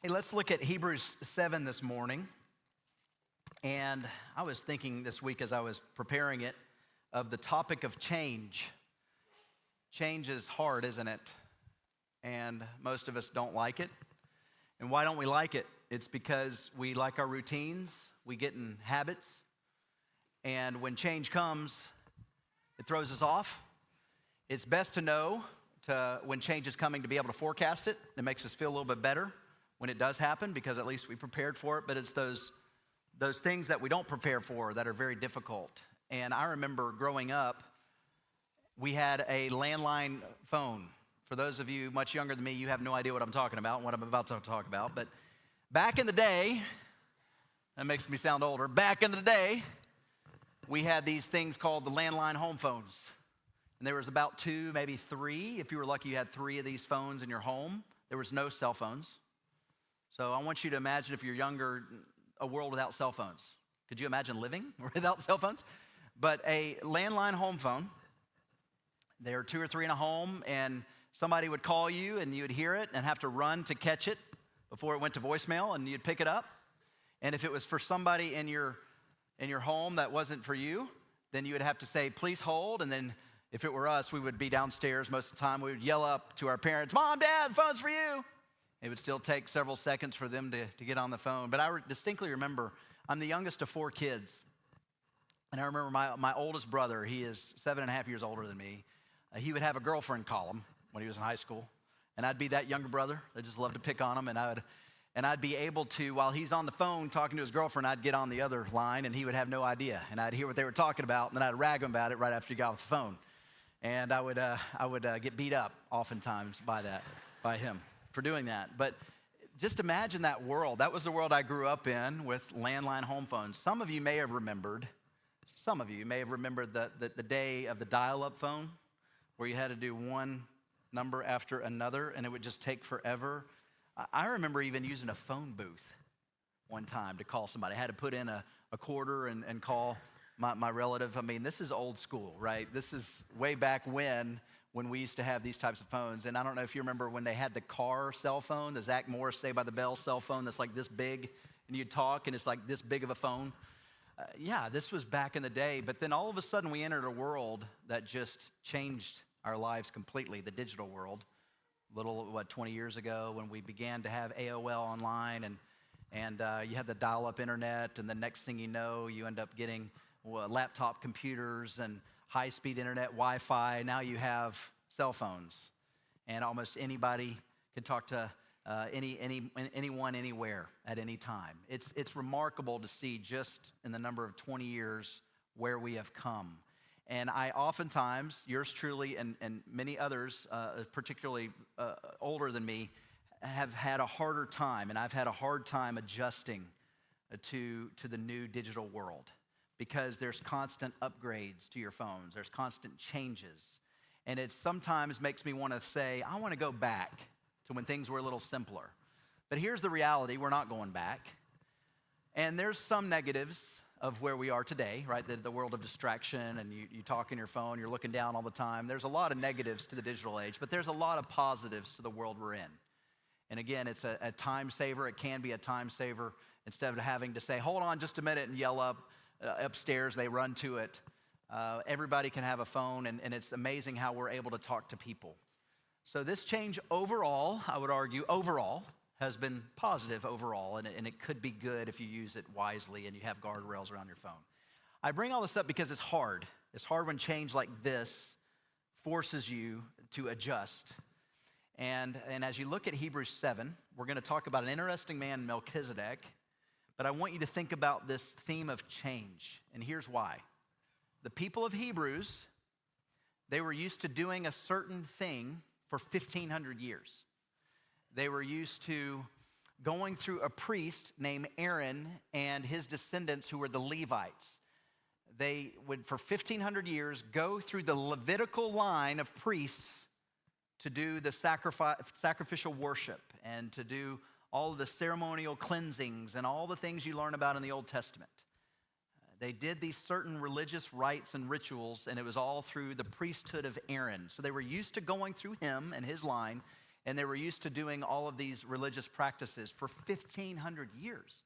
Hey, let's look at Hebrews 7 this morning. And I was thinking this week as I was preparing it of the topic of change. Change is hard, isn't it? And most of us don't like it. And why don't we like it? It's because we like our routines, we get in habits, and when change comes, it throws us off. It's best to know when change is coming to be able to forecast it. It makes us feel a little bit better when it does happen because at least we prepared for it, but it's those things that we don't prepare for that are very difficult. And I remember growing up, we had a landline phone. For those of you much younger than me, you have no idea what I'm talking about and what I'm about to talk about. But back in the day, that makes me sound older, back in the day, we had these things called the landline home phones. And there was about two, maybe three. If you were lucky, you had three of these phones in your home. There was no cell phones. So I want you to imagine, if you're younger, a world without cell phones. Could you imagine living without cell phones? But a landline home phone, there are two or three in a home, and somebody would call you, and you would hear it and have to run to catch it before it went to voicemail, and you'd pick it up. And if it was for somebody in your home that wasn't for you, then you would have to say, "Please hold." And then if it were us, we would be downstairs most of the time. We would yell up to our parents, "Mom, Dad, the phone's for you." It would still take several seconds for them to get on the phone. But I distinctly remember, I'm the youngest of four kids. And I remember my oldest brother, he is 7.5 years older than me. He would have a girlfriend call him when he was in high school. And I'd be that younger brother. I just loved to pick on him. And I'd be able to, while he's on the phone talking to his girlfriend, I'd get on the other line and he would have no idea. And I'd hear what they were talking about, and then I'd rag him about it right after he got off the phone. And I would get beat up oftentimes by him for doing that. But just imagine that world. That was the world I grew up in with landline home phones. Some of you may have remembered the day of the dial-up phone where you had to do one number after another and it would just take forever. I remember even using a phone booth one time to call somebody. I had to put in a quarter and call my relative. I mean, this is old school, right? This is way back when we used to have these types of phones. And I don't know if you remember when they had the car cell phone, the Zach Morris Saved by the Bell cell phone that's like this big, and you'd talk, and it's like this big of a phone. Yeah, this was back in the day. But then all of a sudden, we entered a world that just changed our lives completely, the digital world. 20 years ago when we began to have AOL online, and you had the dial-up internet, and the next thing you know, you end up getting laptop computers and high-speed internet, Wi-Fi. Now you have cell phones, and almost anybody can talk to anyone, anywhere, at any time. It's remarkable to see just in the number of 20 years where we have come. And I oftentimes, yours truly and many others, particularly older than me, have had a harder time, and I've had a hard time adjusting to the new digital world. Because there's constant upgrades to your phones. There's constant changes. And it sometimes makes me want to say, I want to go back to when things were a little simpler. But here's the reality, we're not going back. And there's some negatives of where we are today, right? The world of distraction, and you talk on your phone, you're looking down all the time. There's a lot of negatives to the digital age, but there's a lot of positives to the world we're in. And again, it's a time saver. It can be a time saver. Instead of having to say, hold on just a minute and yell up, upstairs, they run to it. Everybody can have a phone, and it's amazing how we're able to talk to people. So this change overall, I would argue, overall, has been positive overall, and it could be good if you use it wisely and you have guardrails around your phone. I bring all this up because it's hard. It's hard when change like this forces you to adjust. And as you look at Hebrews 7, we're going to talk about an interesting man, Melchizedek. But I want you to think about this theme of change, and here's why. The people of Hebrews, they were used to doing a certain thing for 1,500 years. They were used to going through a priest named Aaron and his descendants who were the Levites. They would, for 1,500 years, go through the Levitical line of priests to do the sacrificial worship and to do all of the ceremonial cleansings and all the things you learn about in the Old Testament. They did these certain religious rites and rituals, and it was all through the priesthood of Aaron. So they were used to going through him and his line, and they were used to doing all of these religious practices for 1,500 years.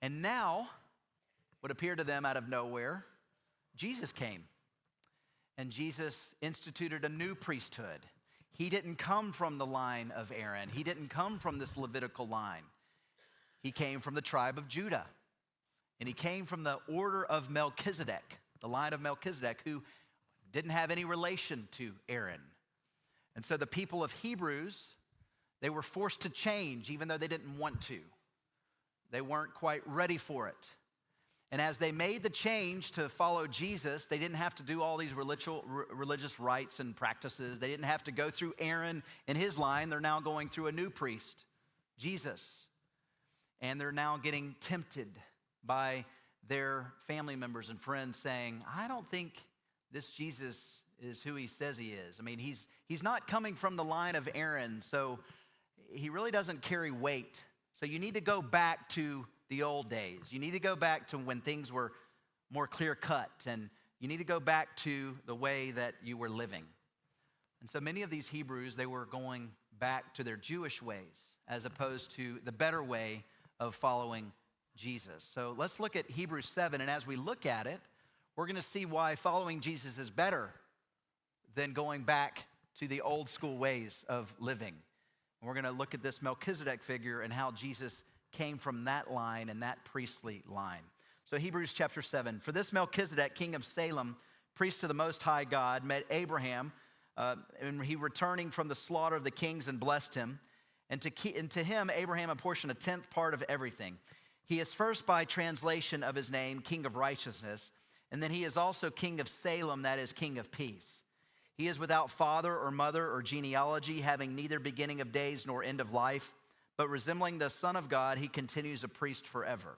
And now, what appeared to them out of nowhere, Jesus came. And Jesus instituted a new priesthood. He didn't come from the line of Aaron. He didn't come from this Levitical line. He came from the tribe of Judah. And he came from the order of Melchizedek, the line of Melchizedek, who didn't have any relation to Aaron. And so the people of Hebrews, they were forced to change even though they didn't want to. They weren't quite ready for it. And as they made the change to follow Jesus, they didn't have to do all these religious rites and practices. They didn't have to go through Aaron and his line. They're now going through a new priest, Jesus. And they're now getting tempted by their family members and friends saying, I don't think this Jesus is who he says he is. I mean, he's not coming from the line of Aaron, so he really doesn't carry weight. So you need to go back to the old days. You need to go back to when things were more clear-cut, and you need to go back to the way that you were living. And so many of these Hebrews, they were going back to their Jewish ways as opposed to the better way of following Jesus. So let's look at Hebrews 7, and as we look at it, we're going to see why following Jesus is better than going back to the old school ways of living. And we're going to look at this Melchizedek figure and how Jesus came from that line and that priestly line. So Hebrews chapter 7. For this Melchizedek, king of Salem, priest of the Most High God, met Abraham, and he returning from the slaughter of the kings and blessed him. And to him, Abraham apportioned a tenth part of everything. He is first by translation of his name, King of Righteousness, and then he is also King of Salem, that is, King of Peace. He is without father or mother or genealogy, having neither beginning of days nor end of life, but resembling the Son of God, he continues a priest forever.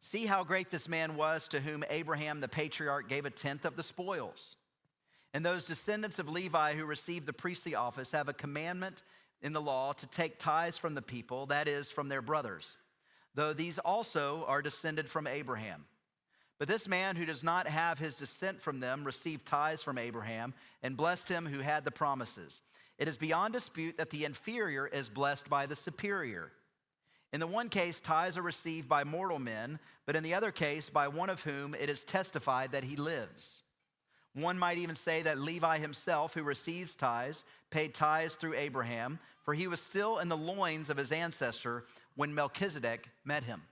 See how great this man was, to whom Abraham the patriarch gave a tenth of the spoils. And those descendants of Levi who received the priestly office have a commandment in the law to take tithes from the people, that is, from their brothers, though these also are descended from Abraham. But this man who does not have his descent from them received tithes from Abraham and blessed him who had the promises. It is beyond dispute that the inferior is blessed by the superior. In the one case, tithes are received by mortal men, but in the other case, by one of whom it is testified that he lives. One might even say that Levi himself, who receives tithes, paid tithes through Abraham, for he was still in the loins of his ancestor when Melchizedek met him.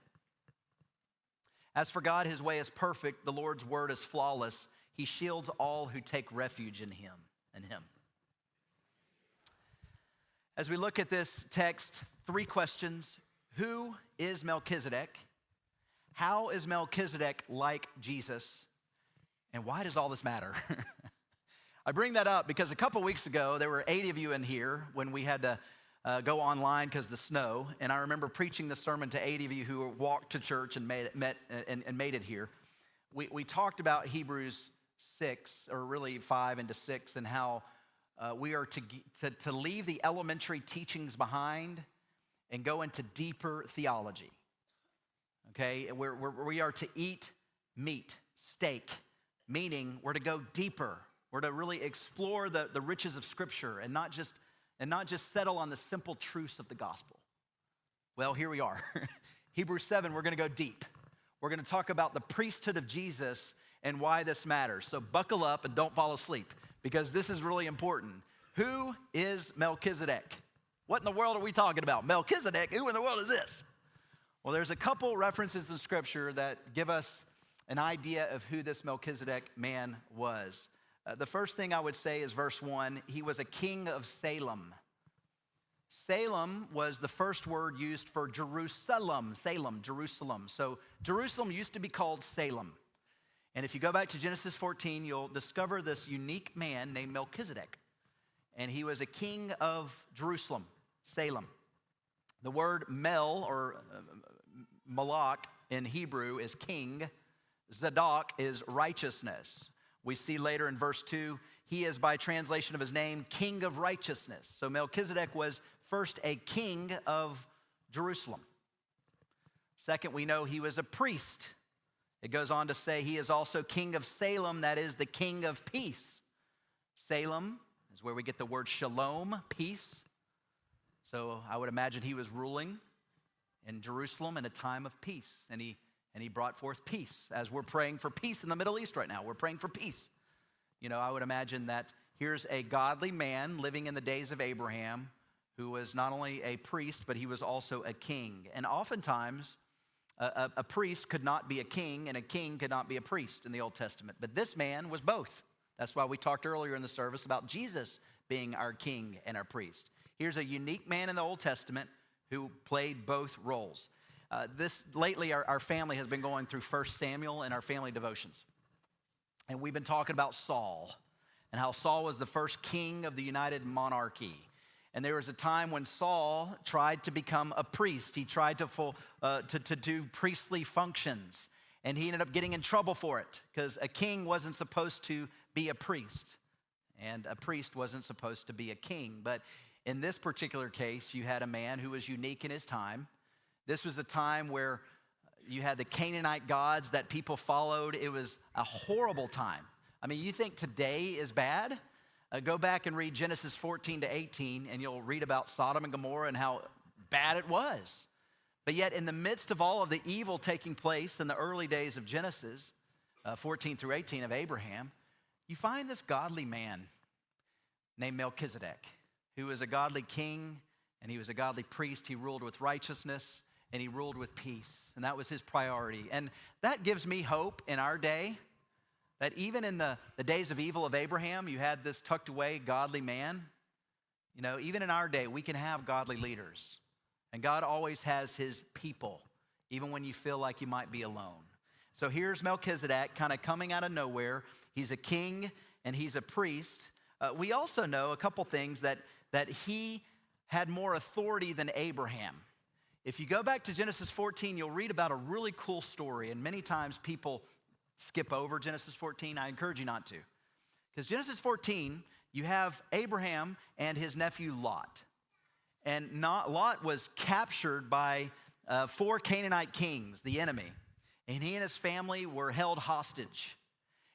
As for God, his way is perfect, the Lord's word is flawless. He shields all who take refuge in him and him. As we look at this text, 3 questions. Who is Melchizedek? How is Melchizedek like Jesus? And why does all this matter? I bring that up because a couple weeks ago, there were 80 of you in here when we had to go online because of the snow. And I remember preaching the sermon to 80 of you who walked to church and made it here. We talked about Hebrews 6, or really 5 into 6, and how we are to leave the elementary teachings behind and go into deeper theology. Okay, we are to eat meat, steak, meaning we're to go deeper. We're to really explore the riches of Scripture and not just settle on the simple truths of the gospel. Well, here we are. Hebrews 7, we're going to go deep. We're going to talk about the priesthood of Jesus and why this matters. So buckle up and don't fall asleep, because this is really important. Who is Melchizedek? What in the world are we talking about? Melchizedek, who in the world is this? Well, there's a couple references in Scripture that give us an idea of who this Melchizedek man was. The first thing I would say is verse 1, he was a king of Salem. Salem was the first word used for Jerusalem. Salem, Jerusalem. So Jerusalem used to be called Salem. And if you go back to Genesis 14, you'll discover this unique man named Melchizedek. And he was a king of Jerusalem, Salem. The word Mel, or Malak in Hebrew, is king. Zadok is righteousness. We see later in verse 2, he is by translation of his name, King of Righteousness. So Melchizedek was first a king of Jerusalem. Second, we know he was a priest. It goes on to say he is also king of Salem, that is the king of peace. Salem is where we get the word shalom, peace. So I would imagine he was ruling in Jerusalem in a time of peace, and he brought forth peace. As we're praying for peace in the Middle East right now, we're praying for peace. I would imagine that here's a godly man living in the days of Abraham who was not only a priest, but he was also a king. And oftentimes, a priest could not be a king, and a king could not be a priest in the Old Testament. But this man was both. That's why we talked earlier in the service about Jesus being our king and our priest. Here's a unique man in the Old Testament who played both roles. Lately, our family has been going through 1 Samuel in our family devotions. And we've been talking about Saul and how Saul was the first king of the United Monarchy. And there was a time when Saul tried to become a priest. He tried to do priestly functions. And he ended up getting in trouble for it because a king wasn't supposed to be a priest. And a priest wasn't supposed to be a king. But in this particular case, you had a man who was unique in his time. This was a time where you had the Canaanite gods that people followed. It was a horrible time. I mean, you think today is bad? Go back and read Genesis 14 to 18, and you'll read about Sodom and Gomorrah and how bad it was. But yet, in the midst of all of the evil taking place in the early days of Genesis, 14 through 18 of Abraham, you find this godly man named Melchizedek, who was a godly king, and he was a godly priest. He ruled with righteousness, and he ruled with peace, and that was his priority. And that gives me hope in our day, that even in the days of evil of Abraham, you had this tucked away godly man. Even in our day, we can have godly leaders. And God always has his people, even when you feel like you might be alone. So here's Melchizedek kind of coming out of nowhere. He's a king and he's a priest. We also know a couple things that he had more authority than Abraham. If you go back to Genesis 14, you'll read about a really cool story. And many times people skip over Genesis 14. I encourage you not to. Because Genesis 14, you have Abraham and his nephew Lot. And Lot was captured by 4 Canaanite kings, the enemy. And he and his family were held hostage.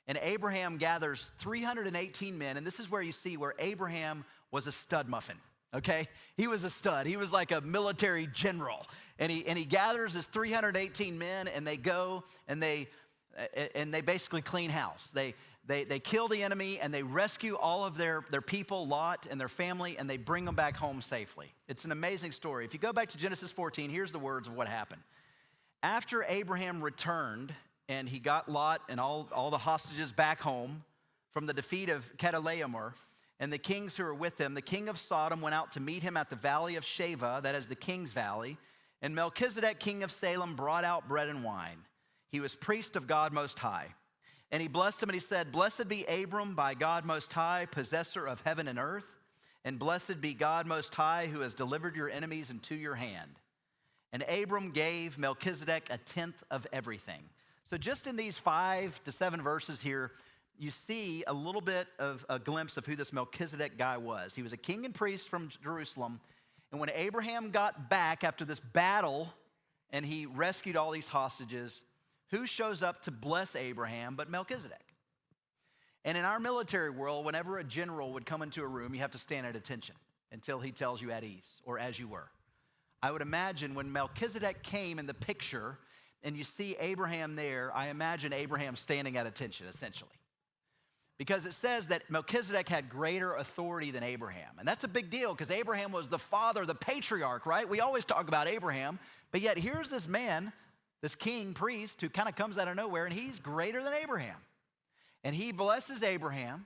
And Abraham gathers 318 men. And this is where you see where Abraham was a stud muffin. Okay, he was a stud. He was like a military general, and he gathers his 318 men, and they go and they basically clean house. They kill the enemy, and they rescue all of their people, Lot and their family, and they bring them back home safely. It's an amazing story. If you go back to Genesis 14, here's the words of what happened. After Abraham returned, and he got Lot and all the hostages back home from the defeat of Chedorlaomer, and the kings who were with him, the king of Sodom went out to meet him at the valley of Sheva, that is the king's valley. And Melchizedek, king of Salem, brought out bread and wine. He was priest of God Most High. And he blessed him, and he said, "Blessed be Abram by God Most High, possessor of heaven and earth. And blessed be God Most High, who has delivered your enemies into your hand." And Abram gave Melchizedek a tenth of everything. So just in these 5 to 7 verses here, you see a little bit of a glimpse of who this Melchizedek guy was. He was a king and priest from Jerusalem. And when Abraham got back after this battle and he rescued all these hostages, who shows up to bless Abraham but Melchizedek? And in our military world, whenever a general would come into a room, you have to stand at attention until he tells you at ease or as you were. I would imagine when Melchizedek came in the picture and you see Abraham there, I imagine Abraham standing at attention essentially. Because it says that Melchizedek had greater authority than Abraham. And that's a big deal because Abraham was the father, the patriarch, right? We always talk about Abraham. But yet here's this man, this king, priest, who kind of comes out of nowhere, and he's greater than Abraham. And he blesses Abraham.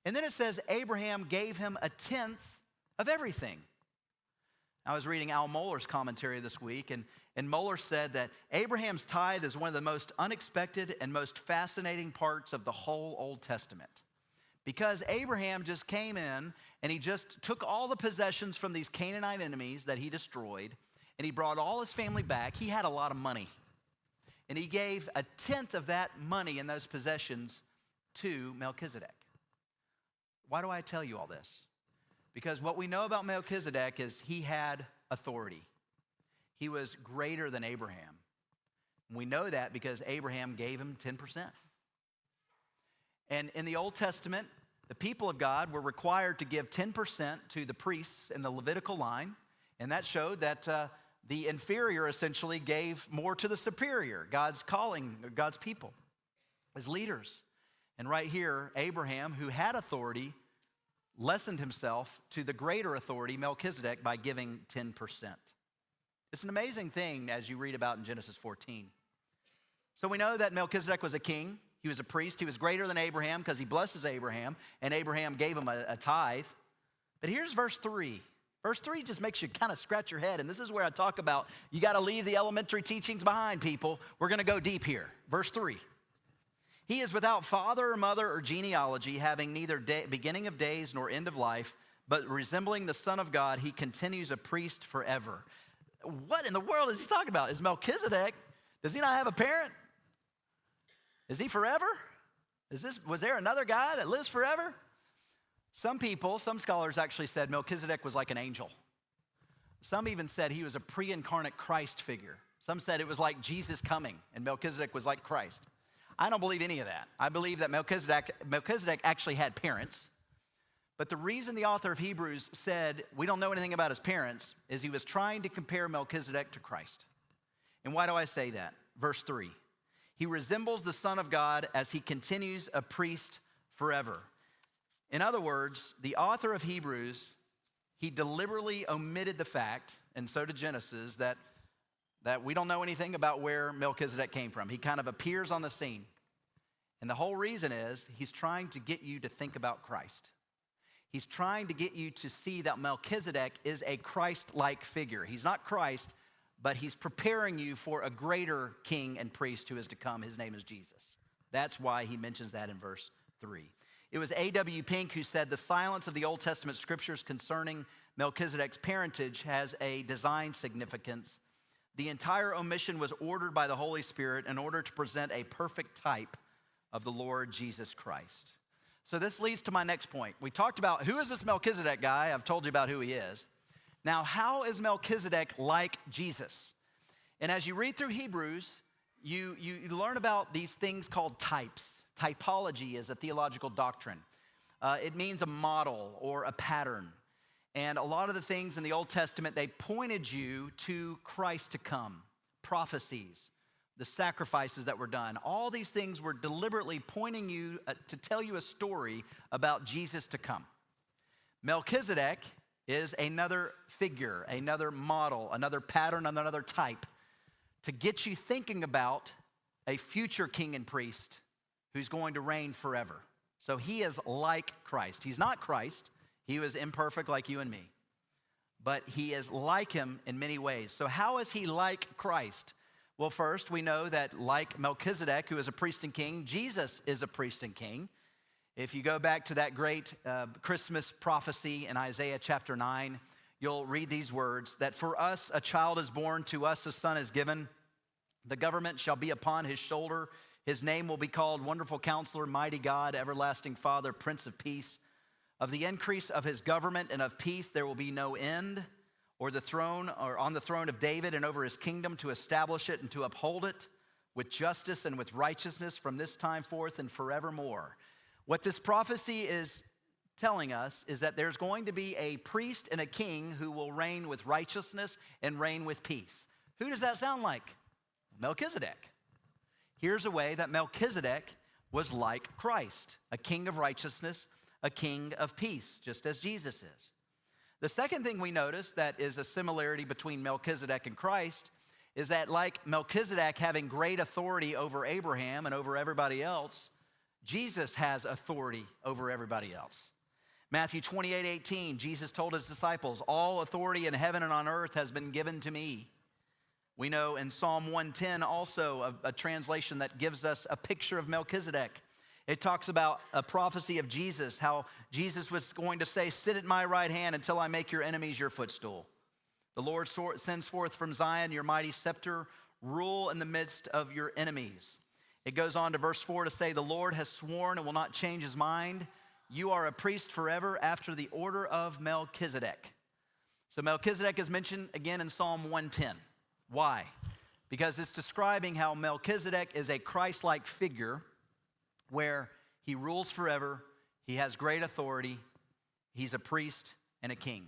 And then it says Abraham gave him a tenth of everything. I was reading Al Mohler's commentary this week, and Mohler said that Abraham's tithe is one of the most unexpected and most fascinating parts of the whole Old Testament. Because Abraham just came in, and he just took all the possessions from these Canaanite enemies that he destroyed, and he brought all his family back. He had a lot of money. And he gave a tenth of that money and those possessions to Melchizedek. Why do I tell you all this? Because what we know about Melchizedek is he had authority. He was greater than Abraham. We know that because Abraham gave him 10%. And in the Old Testament, the people of God were required to give 10% to the priests in the Levitical line. And that showed that the inferior essentially gave more to the superior, God's calling, God's people, as leaders. And right here, Abraham, who had authority, lessened himself to the greater authority, Melchizedek, by giving 10%. It's an amazing thing as you read about in Genesis 14. So we know that Melchizedek was a king. He was a priest. He was greater than Abraham because he blesses Abraham, and Abraham gave him a tithe. But here's verse 3. Verse 3 just makes you kind of scratch your head, and this is where I talk about you got to leave the elementary teachings behind, people. We're going to go deep here. Verse 3. He is without father or mother or genealogy, having neither beginning of days nor end of life, but resembling the Son of God, he continues a priest forever. What in the world is he talking about? Is Melchizedek, does he not have a parent? Is he forever? Was there another guy that lives forever? Some scholars actually said Melchizedek was like an angel. Some even said he was a pre-incarnate Christ figure. Some said it was like Jesus coming and Melchizedek was like Christ. I don't believe any of that. I believe that Melchizedek actually had parents. But the reason the author of Hebrews said we don't know anything about his parents is he was trying to compare Melchizedek to Christ. And why do I say that? Verse 3. He resembles the Son of God as he continues a priest forever. In other words, the author of Hebrews, he deliberately omitted the fact, and so did Genesis, that we don't know anything about where Melchizedek came from. He kind of appears on the scene. And the whole reason is he's trying to get you to think about Christ. He's trying to get you to see that Melchizedek is a Christ-like figure. He's not Christ, but he's preparing you for a greater king and priest who is to come. His name is Jesus. That's why he mentions that in verse 3. It was A.W. Pink who said the silence of the Old Testament scriptures concerning Melchizedek's parentage has a design significance. The entire omission was ordered by the Holy Spirit in order to present a perfect type of the Lord Jesus Christ. So this leads to my next point. We talked about who is this Melchizedek guy? I've told you about who he is. Now, how is Melchizedek like Jesus? And as you read through Hebrews, you learn about these things called types. Typology is a theological doctrine. It means a model or a pattern. And a lot of the things in the Old Testament, they pointed you to Christ to come. Prophecies, the sacrifices that were done. All these things were deliberately pointing you to tell you a story about Jesus to come. Melchizedek is another figure, another model, another pattern, another type to get you thinking about a future king and priest who's going to reign forever. So he is like Christ. He's not Christ. He was imperfect like you and me. But he is like him in many ways. So how is he like Christ? Well, first, we know that like Melchizedek, who is a priest and king, Jesus is a priest and king. If you go back to that great Christmas prophecy in Isaiah chapter 9, you'll read these words, that for us a child is born, to us a son is given. The government shall be upon his shoulder. His name will be called Wonderful Counselor, Mighty God, Everlasting Father, Prince of Peace. Of the increase of his government and of peace there will be no end, or on the throne of David and over his kingdom, to establish it and to uphold it with justice and with righteousness from this time forth and forevermore. What this prophecy is telling us is that there's going to be a priest and a king who will reign with righteousness and reign with peace. Who does that sound like? Melchizedek. Here's a way that Melchizedek was like Christ, a king of righteousness, a king of peace, just as Jesus is. The second thing we notice that is a similarity between Melchizedek and Christ is that like Melchizedek having great authority over Abraham and over everybody else, Jesus has authority over everybody else. Matthew 28:18, Jesus told his disciples, all authority in heaven and on earth has been given to me. We know in Psalm 110 also a translation that gives us a picture of Melchizedek. It talks about a prophecy of Jesus, how Jesus was going to say, sit at my right hand until I make your enemies your footstool. The Lord sends forth from Zion your mighty scepter, rule in the midst of your enemies. It goes on to verse 4 to say, the Lord has sworn and will not change his mind. You are a priest forever after the order of Melchizedek. So Melchizedek is mentioned again in Psalm 110. Why? Because it's describing how Melchizedek is a Christ-like figure where he rules forever, he has great authority, he's a priest and a king.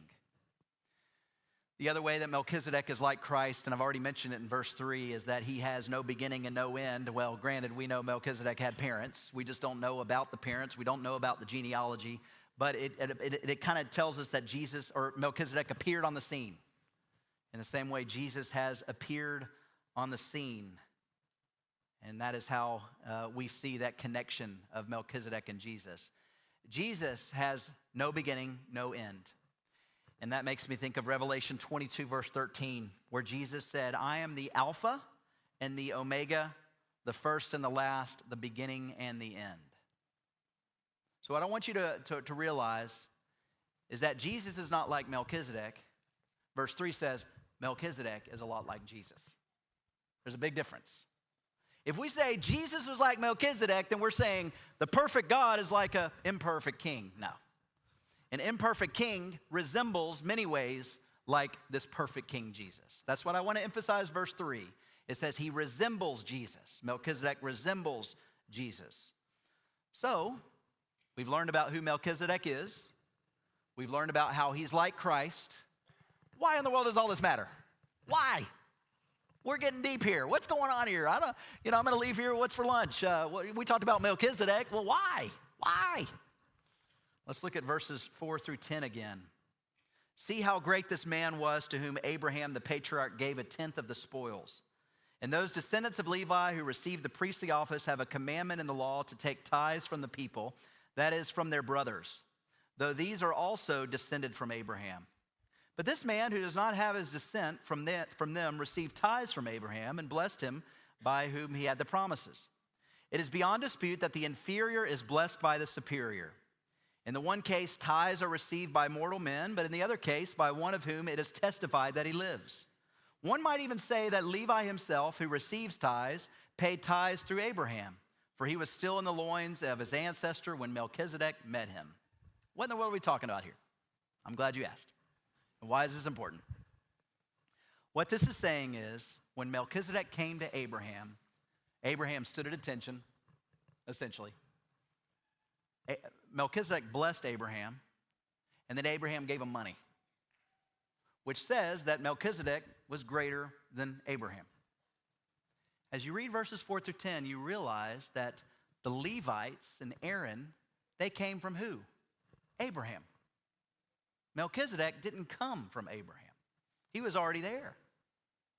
The other way that Melchizedek is like Christ, and I've already mentioned it in verse 3, is that he has no beginning and no end. Well, granted, we know Melchizedek had parents. We just don't know about the parents. We don't know about the genealogy. But it kind of tells us that Jesus, or Melchizedek, appeared on the scene. In the same way, Jesus has appeared on the scene. And that is how we see that connection of Melchizedek and Jesus. Jesus has no beginning, no end. And that makes me think of Revelation 22, verse 13, where Jesus said, I am the Alpha and the Omega, the first and the last, the beginning and the end. So what I want you to realize is that Jesus is not like Melchizedek. Verse 3 says, Melchizedek is a lot like Jesus. There's a big difference. If we say Jesus was like Melchizedek, then we're saying the perfect God is like an imperfect king. No. An imperfect king resembles many ways like this perfect King Jesus. That's what I want to emphasize, verse 3. It says he resembles Jesus. Melchizedek resembles Jesus. So, we've learned about who Melchizedek is. We've learned about how he's like Christ. Why in the world does all this matter? Why? We're getting deep here. What's going on here? I'm going to leave here. What's for lunch? We talked about Melchizedek. Well, why? Why? Let's look at verses 4 through 10 again. See how great this man was to whom Abraham the patriarch gave a tenth of the spoils. And those descendants of Levi who received the priestly office have a commandment in the law to take tithes from the people, that is, from their brothers, though these are also descended from Abraham. But this man who does not have his descent from them received tithes from Abraham and blessed him by whom he had the promises. It is beyond dispute that the inferior is blessed by the superior. In the one case, tithes are received by mortal men, but in the other case, by one of whom it is testified that he lives. One might even say that Levi himself, who receives tithes, paid tithes through Abraham, for he was still in the loins of his ancestor when Melchizedek met him. What in the world are we talking about here? I'm glad you asked. And why is this important? What this is saying is, when Melchizedek came to Abraham, Abraham stood at attention, essentially. Melchizedek blessed Abraham, and then Abraham gave him money, which says that Melchizedek was greater than Abraham. As you read verses 4 through 10, you realize that the Levites and Aaron, they came from who? Abraham. Melchizedek didn't come from Abraham. He was already there.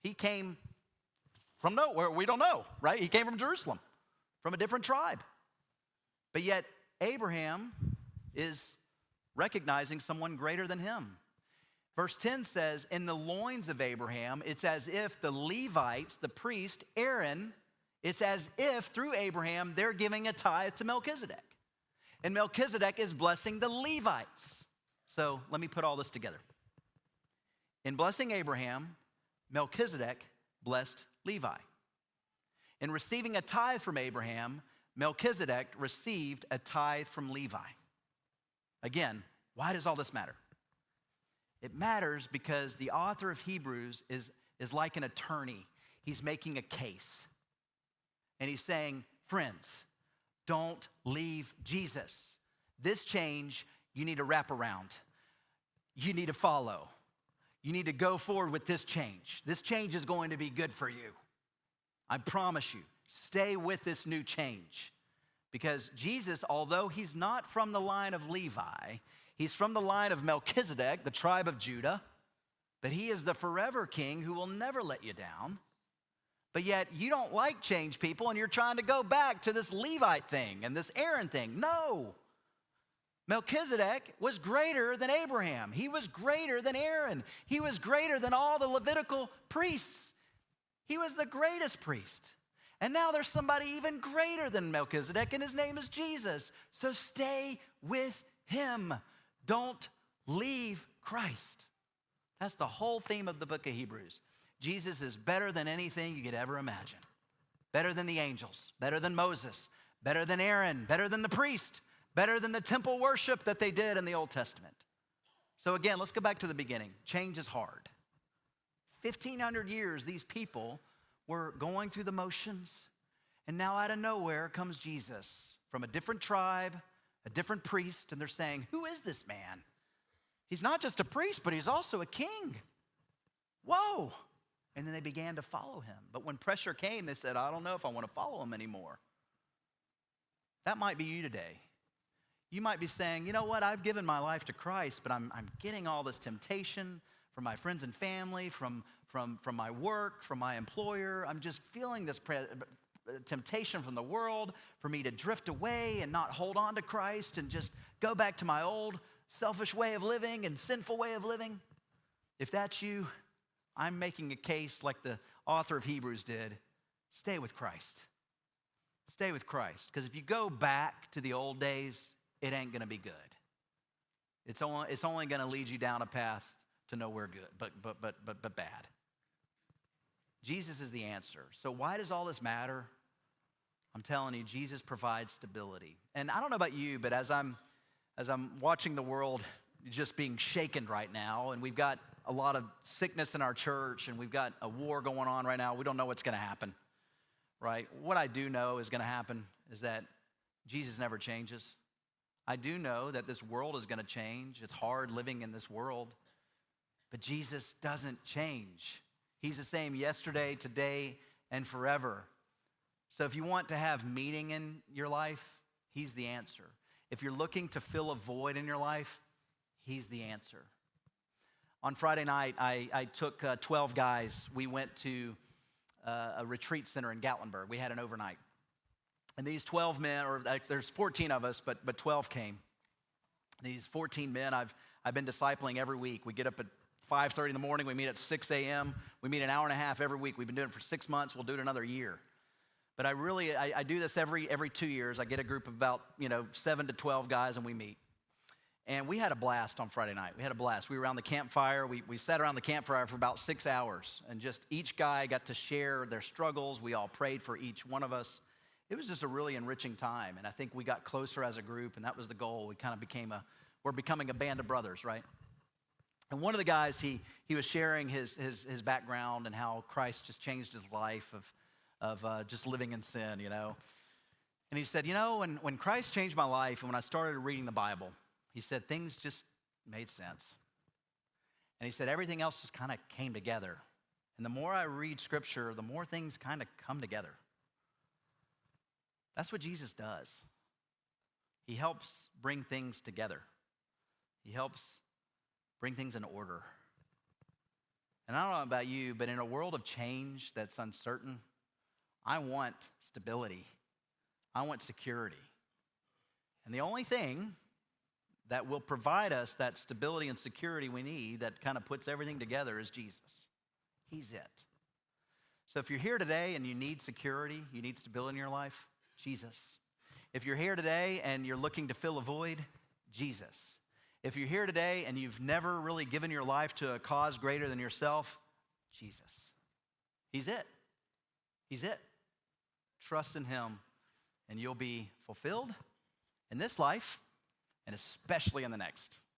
He came from nowhere. We don't know, right? He came from Jerusalem, from a different tribe. But yet, Abraham is recognizing someone greater than him. Verse 10 says, in the loins of Abraham, it's as if the Levites, the priest, Aaron, it's as if through Abraham, they're giving a tithe to Melchizedek. And Melchizedek is blessing the Levites. So let me put all this together. In blessing Abraham, Melchizedek blessed Levi. In receiving a tithe from Abraham, Melchizedek received a tithe from Levi. Again, why does all this matter? It matters because the author of Hebrews is like an attorney. He's making a case. And he's saying, friends, don't leave Jesus. This change you need to wrap around. You need to follow. You need to go forward with this change. This change is going to be good for you. I promise you. Stay with this new change. Because Jesus, although he's not from the line of Levi, he's from the line of Melchizedek, the tribe of Judah, but he is the forever king who will never let you down. But yet you don't like change, people, and you're trying to go back to this Levite thing and this Aaron thing. No. Melchizedek was greater than Abraham. He was greater than Aaron. He was greater than all the Levitical priests. He was the greatest priest. And now there's somebody even greater than Melchizedek, and his name is Jesus. So stay with him. Don't leave Christ. That's the whole theme of the book of Hebrews. Jesus is better than anything you could ever imagine. Better than the angels, better than Moses, better than Aaron, better than the priest, better than the temple worship that they did in the Old Testament. So again, let's go back to the beginning. Change is hard. 1,500 years, these people were going through the motions, and now out of nowhere comes Jesus from a different tribe, a different priest, and they're saying, who is this man? He's not just a priest, but he's also a king. Whoa. And then they began to follow him. But when pressure came, they said, I don't know if I want to follow him anymore. That might be you today. You might be saying, you know what, I've given my life to Christ, but I'm getting all this temptation from my friends and family, from my work, from my employer. I'm just feeling this temptation from the world for me to drift away and not hold on to Christ and just go back to my old selfish way of living and sinful way of living. If that's you, I'm making a case like the author of Hebrews did. Stay with Christ. Stay with Christ. Because if you go back to the old days, it ain't going to be good. It's only going to lead you down a path to nowhere good, but bad. Jesus is the answer. So why does all this matter? I'm telling you, Jesus provides stability. And I don't know about you, but as I'm watching the world just being shaken right now, and we've got a lot of sickness in our church, and we've got a war going on right now, we don't know what's going to happen, right? What I do know is going to happen is that Jesus never changes. I do know that this world is going to change. It's hard living in this world, but Jesus doesn't change. He's the same yesterday, today, and forever. So if you want to have meaning in your life, he's the answer. If you're looking to fill a void in your life, he's the answer. On Friday night, I took 12 guys. We went to a retreat center in Gatlinburg. We had an overnight. And these 12 men, or there's 14 of us, but 12 came. These 14 men I've been discipling every week. We get up at 5:30 in the morning. We meet at 6 a.m. We meet an hour and a half every week. We've been doing it for 6 months. We'll do it another year. But I do this every 2 years. I get a group of about 7 to 12 guys, and we meet. And we had a blast on Friday night. We had a blast. We were around the campfire. We sat around the campfire for about 6 hours. And just each guy got to share their struggles. We all prayed for each one of us. It was just a really enriching time. And I think we got closer as a group, and that was the goal. We kind of we're becoming a band of brothers, right? And one of the guys, he was sharing his background and how Christ just changed his life of just living in sin, And he said, when Christ changed my life and when I started reading the Bible, he said, things just made sense. And he said, everything else just kind of came together. And the more I read Scripture, the more things kind of come together. That's what Jesus does. He helps bring things together. He helps bring things in order. And I don't know about you, but in a world of change that's uncertain, I want stability. I want security. And the only thing that will provide us that stability and security we need that kind of puts everything together is Jesus. He's it. So if you're here today and you need security, you need stability in your life, Jesus. If you're here today and you're looking to fill a void, Jesus. If you're here today and you've never really given your life to a cause greater than yourself, Jesus. He's it. He's it. Trust in him and you'll be fulfilled in this life and especially in the next.